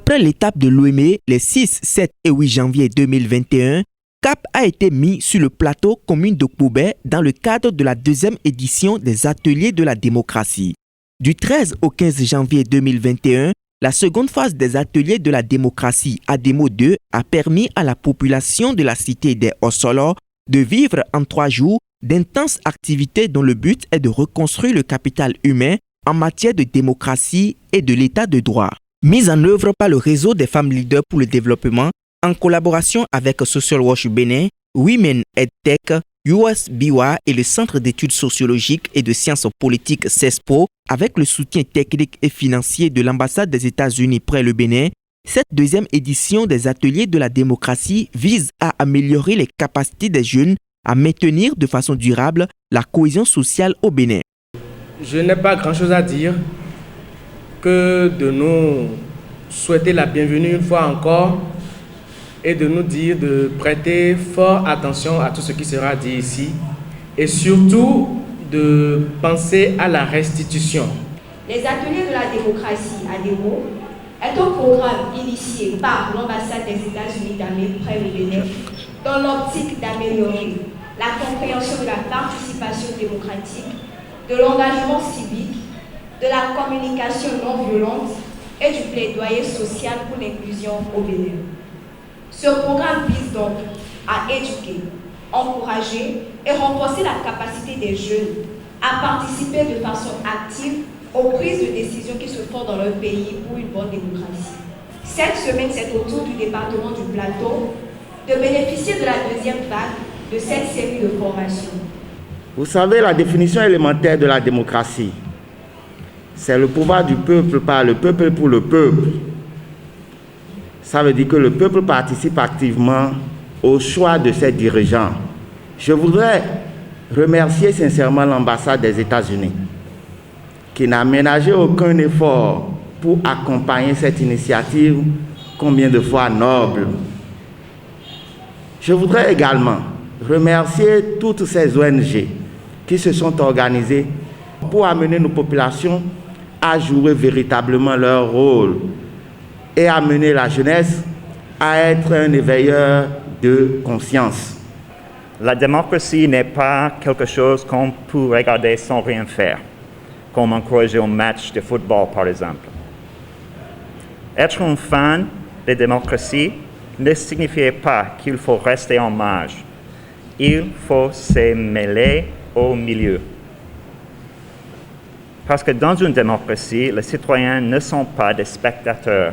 Après l'étape de Lomé, les 6, 7 et 8 janvier 2021, cap a été mis sur le plateau commune de Koubé dans le cadre de la deuxième édition des Ateliers de la démocratie. Du 13 au 15 janvier 2021, la seconde phase des Ateliers de la démocratie ADEMO 2 a permis à la population de la cité des Ossolor de vivre en 3 jours d'intenses activités dont le but est de reconstruire le capital humain en matière de démocratie et de l'état de droit. Mise en œuvre par le réseau des femmes leaders pour le développement en collaboration avec Social Watch Bénin, Women EdTech, USBWA et le Centre d'études sociologiques et de sciences politiques CESPO, avec le soutien technique et financier de l'ambassade des États-Unis près le Bénin, cette deuxième édition des Ateliers de la démocratie vise à améliorer les capacités des jeunes à maintenir de façon durable la cohésion sociale au Bénin. Je n'ai pas grand-chose à dire que de nous souhaiter la bienvenue une fois encore et de nous dire de prêter fort attention à tout ce qui sera dit ici et surtout de penser à la restitution. Les Ateliers de la démocratie ADEMO est un programme initié par l'ambassade des États-Unis d'Amérique près le Bénin dans l'optique d'améliorer la compréhension de la participation démocratique, de l'engagement civique, de la communication non violente et du plaidoyer social pour l'inclusion au Bénin. Ce programme vise donc à éduquer, encourager et renforcer la capacité des jeunes à participer de façon active aux prises de décisions qui se font dans leur pays pour une bonne démocratie. Cette semaine, c'est au tour du département du Plateau de bénéficier de la deuxième vague de cette série de formations. Vous savez, la définition élémentaire de la démocratie, c'est le pouvoir du peuple par le peuple pour le peuple. Ça veut dire que le peuple participe activement au choix de ses dirigeants. Je voudrais remercier sincèrement l'ambassade des États-Unis qui n'a ménagé aucun effort pour accompagner cette initiative combien de fois noble. Je voudrais également remercier toutes ces ONG qui se sont organisées pour amener nos populations à jouer véritablement leur rôle et amener la jeunesse à être un éveilleur de conscience. La démocratie n'est pas quelque chose qu'on peut regarder sans rien faire, comme encourager un match de football par exemple. Être un fan de démocratie ne signifie pas qu'il faut rester en marge. Il faut se mêler au milieu. Parce que dans une démocratie, les citoyens ne sont pas des spectateurs,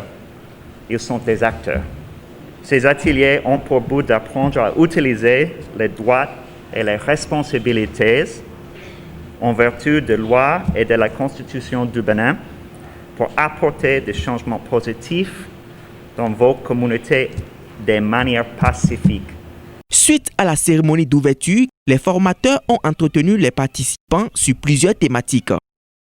ils sont des acteurs. Ces ateliers ont pour but d'apprendre à utiliser les droits et les responsabilités en vertu de lois et de la Constitution du Bénin pour apporter des changements positifs dans vos communautés de manière pacifique. Suite à la cérémonie d'ouverture, les formateurs ont entretenu les participants sur plusieurs thématiques.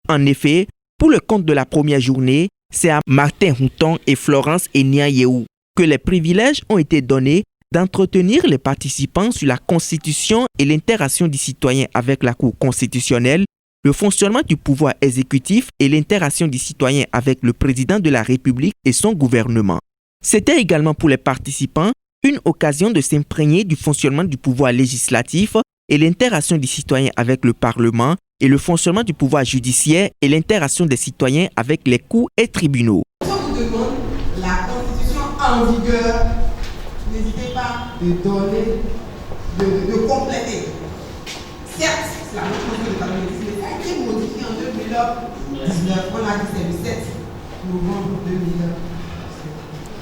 En effet, pour le compte de la première journée, c'est à Martin Houton et Florence Eniayéou que les privilèges ont été donnés d'entretenir les participants sur la Constitution et l'interaction du citoyen avec la Cour constitutionnelle, le fonctionnement du pouvoir exécutif et l'interaction du citoyen avec le président de la République et son gouvernement. C'était également pour les participants une occasion de s'imprégner du fonctionnement du pouvoir législatif et l'interaction du citoyen avec le Parlement et le fonctionnement du pouvoir judiciaire et l'interaction des citoyens avec les cours et tribunaux. Si on vous demande la Constitution en vigueur, n'hésitez pas de donner, de compléter. Certes, c'est la même chose que le Parlement, mais ça a été modifié en 2019. On a dit c'est le 7 novembre 2019.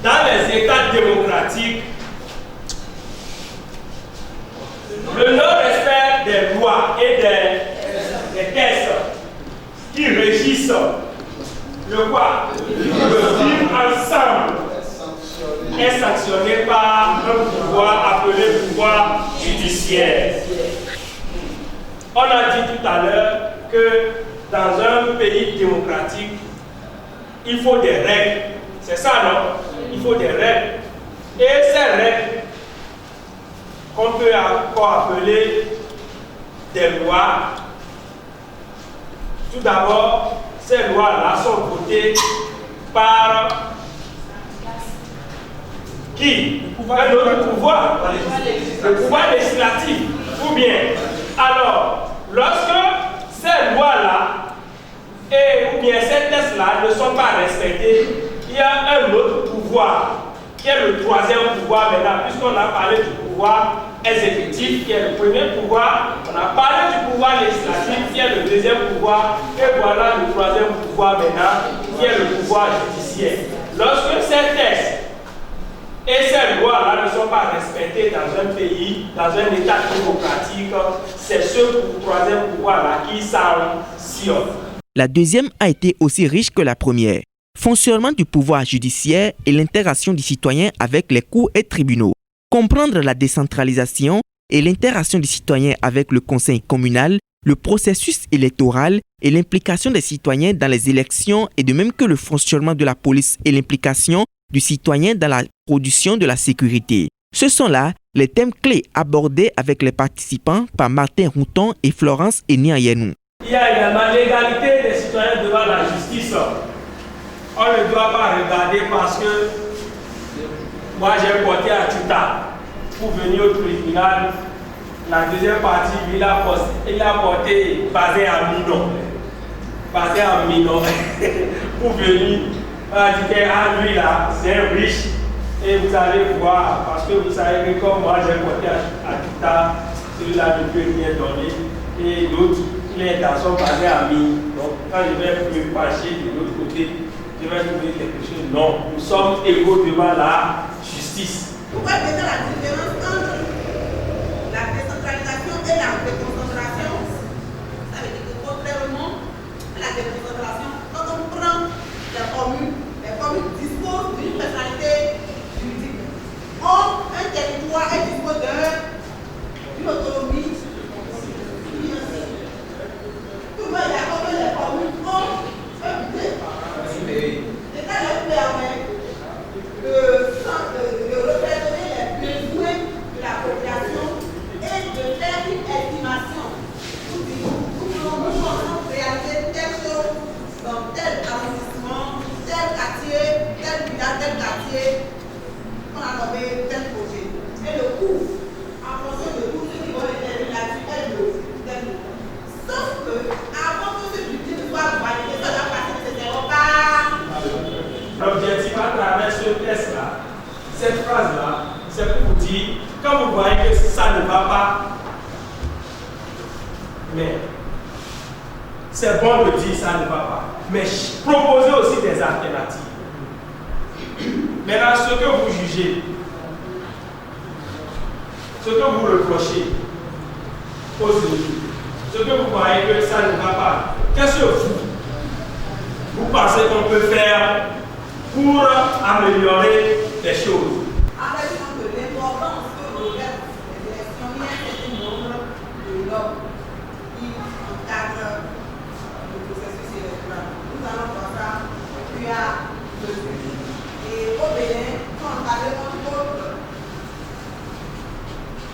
Dans les États démocratiques, le non-respect des lois et des textes qui régissent le quoi, le vivre ensemble est sanctionné par un pouvoir appelé pouvoir judiciaire. On a dit tout à l'heure que dans un pays démocratique, il faut des règles. C'est ça, non? Il faut des règles. Et ces règles, qu'on peut encore appeler des lois, tout d'abord, ces lois-là sont votées par Qui? Un autre pouvoir, le pouvoir législatif. Ou bien, alors, lorsque ces lois-là ou bien ces tests-là ne sont pas respectés, il y a un autre pouvoir qui est le troisième pouvoir maintenant, puisqu'on a parlé du pouvoir exécutif qui est le premier pouvoir, on a parlé du pouvoir législatif qui est le deuxième pouvoir, et voilà le troisième pouvoir maintenant qui est le pouvoir judiciaire. Lorsque ces tests et ces lois-là ne sont pas respectées dans un pays, dans un État démocratique, c'est ce troisième pouvoir-là qui sanctionne. La deuxième a été aussi riche que la première. Fonctionnement du pouvoir judiciaire et l'interaction du citoyen avec les cours et tribunaux. Comprendre la décentralisation et l'interaction du citoyen avec le conseil communal, le processus électoral et l'implication des citoyens dans les élections et de même que le fonctionnement de la police et l'implication du citoyen dans la production de la sécurité. Ce sont là les thèmes clés abordés avec les participants par Martin Routon et Florence Eniayenou. Il y a également l'égalité des citoyens devant la justice. On ne doit pas regarder parce que moi j'ai porté à Tuta pour venir au tribunal. La deuxième partie, il a porté basé à Mino. Basé à Mino pour venir. On a dit que lui là, c'est un riche. Et vous allez voir, parce que vous savez que comme moi j'ai porté à Tuta, celui-là ne peut rien donner. Et l'autre, il est dans son basé à Mino. Donc quand je vais me pencher de l'autre côté, je vais trouver quelque chose. Non, nous sommes égaux devant la justice. Pourquoi déjà la différence entre la décentralisation et la déconcentration? Ça veut dire que contrairement à la déconcentration, quand on prend les communes disposent d'une personnalité juridique. Or, un territoire dispose d'une autonomie financière. Tout le monde est d'accord que les communes ont un budget. L'État leur permet de représenter les besoins de la population et de faire une estimation pour dire nous pensons réaliser telle chose dans tel arrondissement, tel quartier, tel village, tel quartier, on a nommé tel projet. Et le coût, en fonction de tout ce qui va déterminer là-dessus, est tel. Sauf que, avant que ce budget ne soit validé, ça doit passer nécessairement par. L'objectif à travers ce test-là, cette phrase-là, c'est pour vous dire, quand vous voyez que ça ne va pas, mais c'est bon de dire ça ne va pas, mais proposez aussi des alternatives. Maintenant, ce que vous jugez, ce que vous reprochez aux autres, ce que vous voyez que ça ne va pas, qu'est-ce que vous pensez qu'on peut faire pour améliorer les choses? En fait, je pense que l'importance que revêtent les élections, il y a un certain nombre de normes qui encadrent le processus électoral. Nous allons voir ça puis à mesure. Et au Bénin, quand on parlait entre autres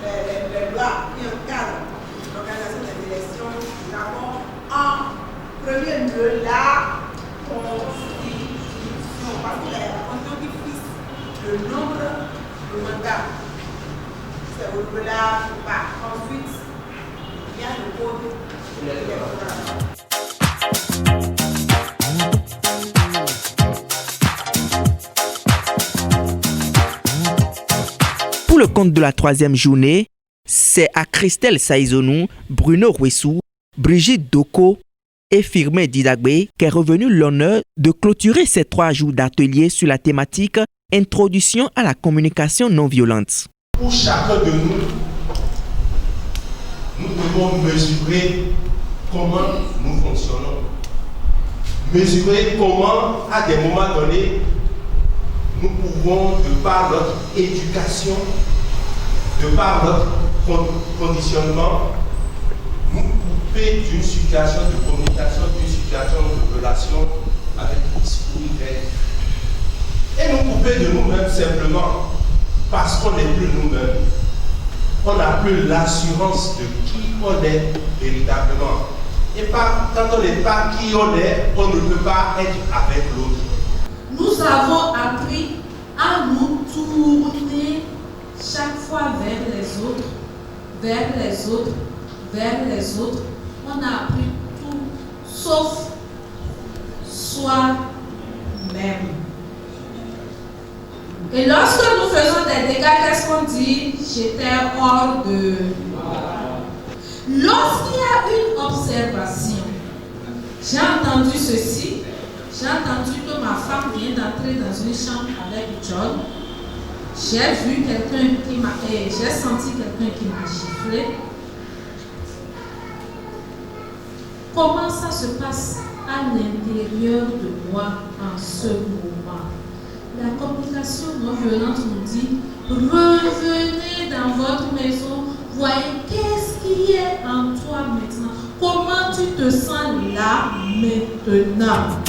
les lois qui encadrent l'organisation des élections, nous avons en premier lieu la Constitution, parce que la Constitution qui fixe le nombre de mandats, c'est au-delà ou pas. Ensuite, il y a le code électoral. Pour le compte de la troisième journée, c'est à Christelle Saïzonou, Bruno Rouessou, Brigitte Doko et Firmin Didagbe qu'est revenu l'honneur de clôturer ces 3 jours d'atelier sur la thématique Introduction à la communication non violente. Pour chacun de nous devons mesurer comment nous fonctionnons. Mesurer comment, à des moments donnés, nous pouvons, de par notre éducation, de par notre conditionnement, nous couper d'une situation de communication, d'une situation de relation avec l'esprit. Et nous couper de nous-mêmes simplement parce qu'on n'est plus nous-mêmes. On n'a plus l'assurance de qui on est véritablement. Et quand on n'est pas qui on est, on ne peut pas être avec l'autre. Nous avons appris à nous tous tourner chaque fois vers les autres, vers les autres, vers les autres. On a appris tout sauf soi-même. Et lorsque nous faisons des dégâts, qu'est-ce qu'on dit? J'étais hors de... Lorsqu'il y a une observation, j'ai entendu ceci, j'ai entendu que ma femme vient d'entrer dans une chambre avec John. J'ai vu quelqu'un qui m'a... j'ai senti quelqu'un qui m'a giflé. Comment ça se passe à l'intérieur de moi en ce moment? La communication non violente nous dit, revenez dans votre maison, voyez qu'est-ce qui est en toi maintenant. Comment tu te sens là maintenant?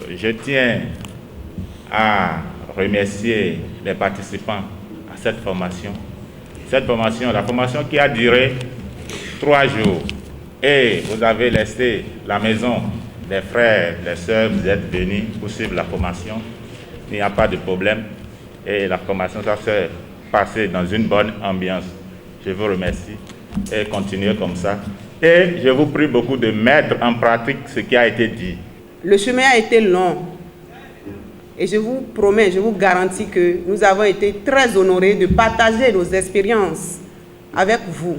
Je tiens à remercier les participants à cette formation. La formation qui a duré 3 jours. Et vous avez laissé la maison des frères, des sœurs, vous êtes venus pour suivre la formation. Il n'y a pas de problème. Et la formation, ça s'est passé dans une bonne ambiance. Je vous remercie et continuez comme ça. Et je vous prie beaucoup de mettre en pratique ce qui a été dit. Le chemin a été long. Et je vous promets, je vous garantis que nous avons été très honorés de partager nos expériences avec vous.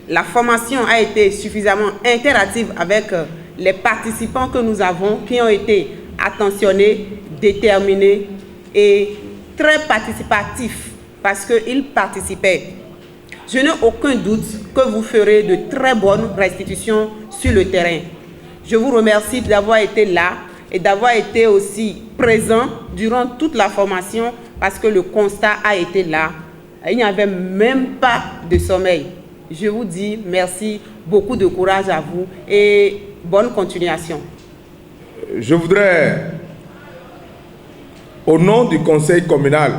La formation a été suffisamment interactive avec les participants que nous avons, qui ont été attentionnés, déterminés et très participatifs parce qu'ils participaient. Je n'ai aucun doute que vous ferez de très bonnes restitutions sur le terrain. Je vous remercie d'avoir été là et d'avoir été aussi présent durant toute la formation parce que le constat a été là. Il n'y avait même pas de sommeil. Je vous dis merci, beaucoup de courage à vous et bonne continuation. Je voudrais, au nom du conseil communal,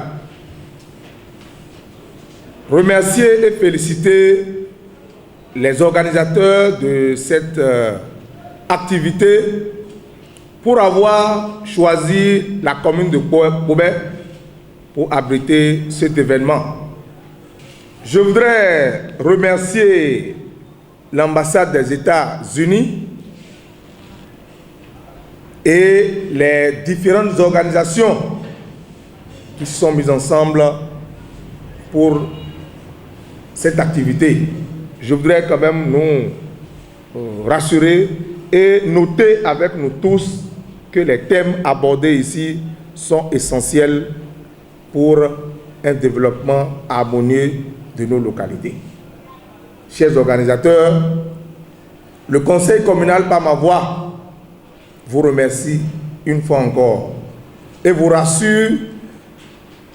remercier et féliciter les organisateurs de cette activité pour avoir choisi la commune de Pobé pour abriter cet événement. Je voudrais remercier l'ambassade des États-Unis et les différentes organisations qui se sont mises ensemble pour cette activité. Je voudrais quand même nous rassurer et noter avec nous tous que les thèmes abordés ici sont essentiels pour un développement harmonieux de nos localités. Chers organisateurs, le conseil communal par ma voix vous remercie une fois encore et vous rassure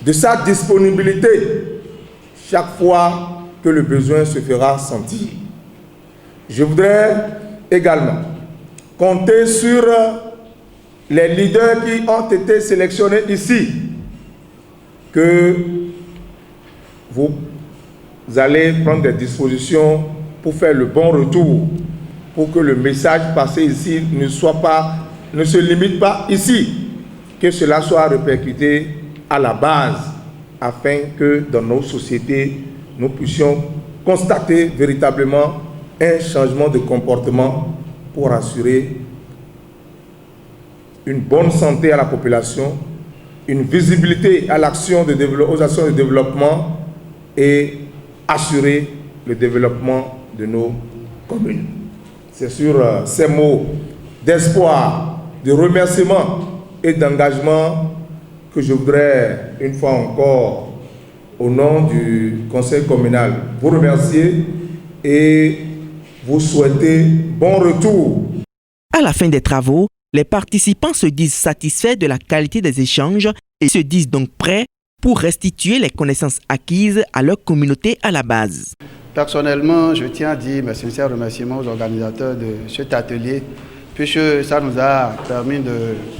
de sa disponibilité chaque fois que le besoin se fera sentir. Je voudrais également compter sur les leaders qui ont été sélectionnés ici, que vous allez prendre des dispositions pour faire le bon retour, pour que le message passé ici ne se limite pas ici, que cela soit répercuté à la base, afin que dans nos sociétés, nous puissions constater véritablement un changement de comportement pour assurer une bonne santé à la population, une visibilité à l'action aux actions de développement et assurer le développement de nos communes. C'est sur ces mots d'espoir, de remerciement et d'engagement que je voudrais, une fois encore, au nom du conseil communal, vous remercier et vous souhaiter bon retour. À la fin des travaux, les participants se disent satisfaits de la qualité des échanges et se disent donc prêts pour restituer les connaissances acquises à leur communauté à la base. Personnellement, je tiens à dire mes sincères remerciements aux organisateurs de cet atelier, puisque ça nous a permis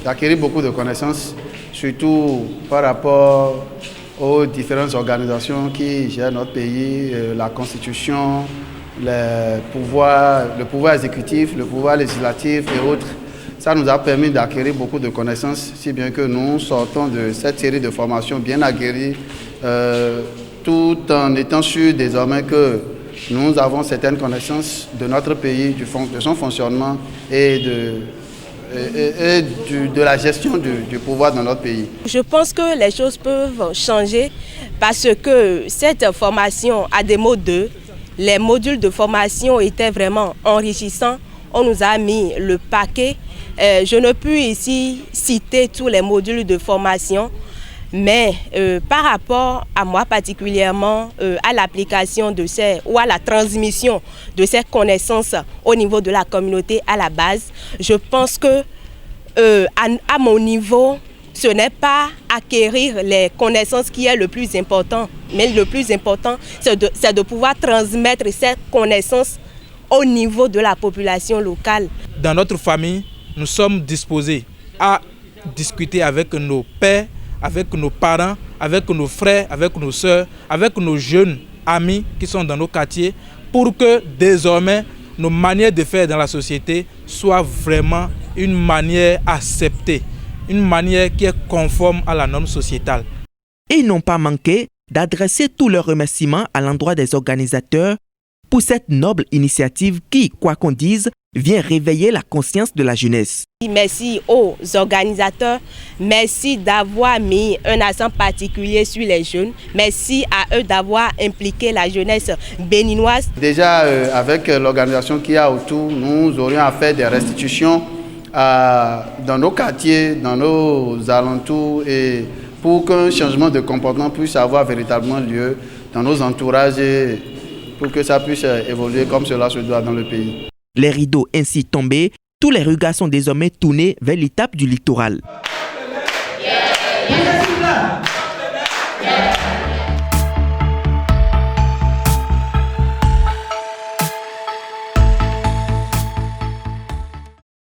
d'acquérir beaucoup de connaissances, surtout par rapport aux différentes organisations qui gèrent notre pays, la Constitution, le pouvoir exécutif, le pouvoir législatif et autres. Ça nous a permis d'acquérir beaucoup de connaissances, si bien que nous sortons de cette série de formations bien aguerries, tout en étant sûrs désormais que nous avons certaines connaissances de notre pays, de son fonctionnement et de la gestion du pouvoir dans notre pays. Je pense que les choses peuvent changer parce que cette formation à démo 2, les modules de formation étaient vraiment enrichissants. On nous a mis le paquet. Je ne peux ici citer tous les modules de formation, mais par rapport à moi particulièrement, à l'application de ou à la transmission de ces connaissances au niveau de la communauté à la base, je pense que à mon niveau, ce n'est pas acquérir les connaissances qui est le plus important, mais le plus important, c'est de pouvoir transmettre ces connaissances au niveau de la population locale. Dans notre famille, nous sommes disposés à discuter avec nos pères, avec nos parents, avec nos frères, avec nos sœurs, avec nos jeunes amis qui sont dans nos quartiers, pour que désormais nos manières de faire dans la société soient vraiment une manière acceptée, une manière qui est conforme à la norme sociétale. Et ils n'ont pas manqué d'adresser tous leurs remerciements à l'endroit des organisateurs pour cette noble initiative qui, quoi qu'on dise, vient réveiller la conscience de la jeunesse. Merci aux organisateurs, merci d'avoir mis un accent particulier sur les jeunes, merci à eux d'avoir impliqué la jeunesse béninoise. Déjà, avec l'organisation qu'il y a autour, nous aurions à faire des restitutions dans nos quartiers, dans nos alentours, et pour qu'un changement de comportement puisse avoir véritablement lieu dans nos entourages et pour que ça puisse évoluer comme cela se doit dans le pays. Les rideaux ainsi tombés, tous les regards sont désormais tournés vers l'étape du littoral. Yeah.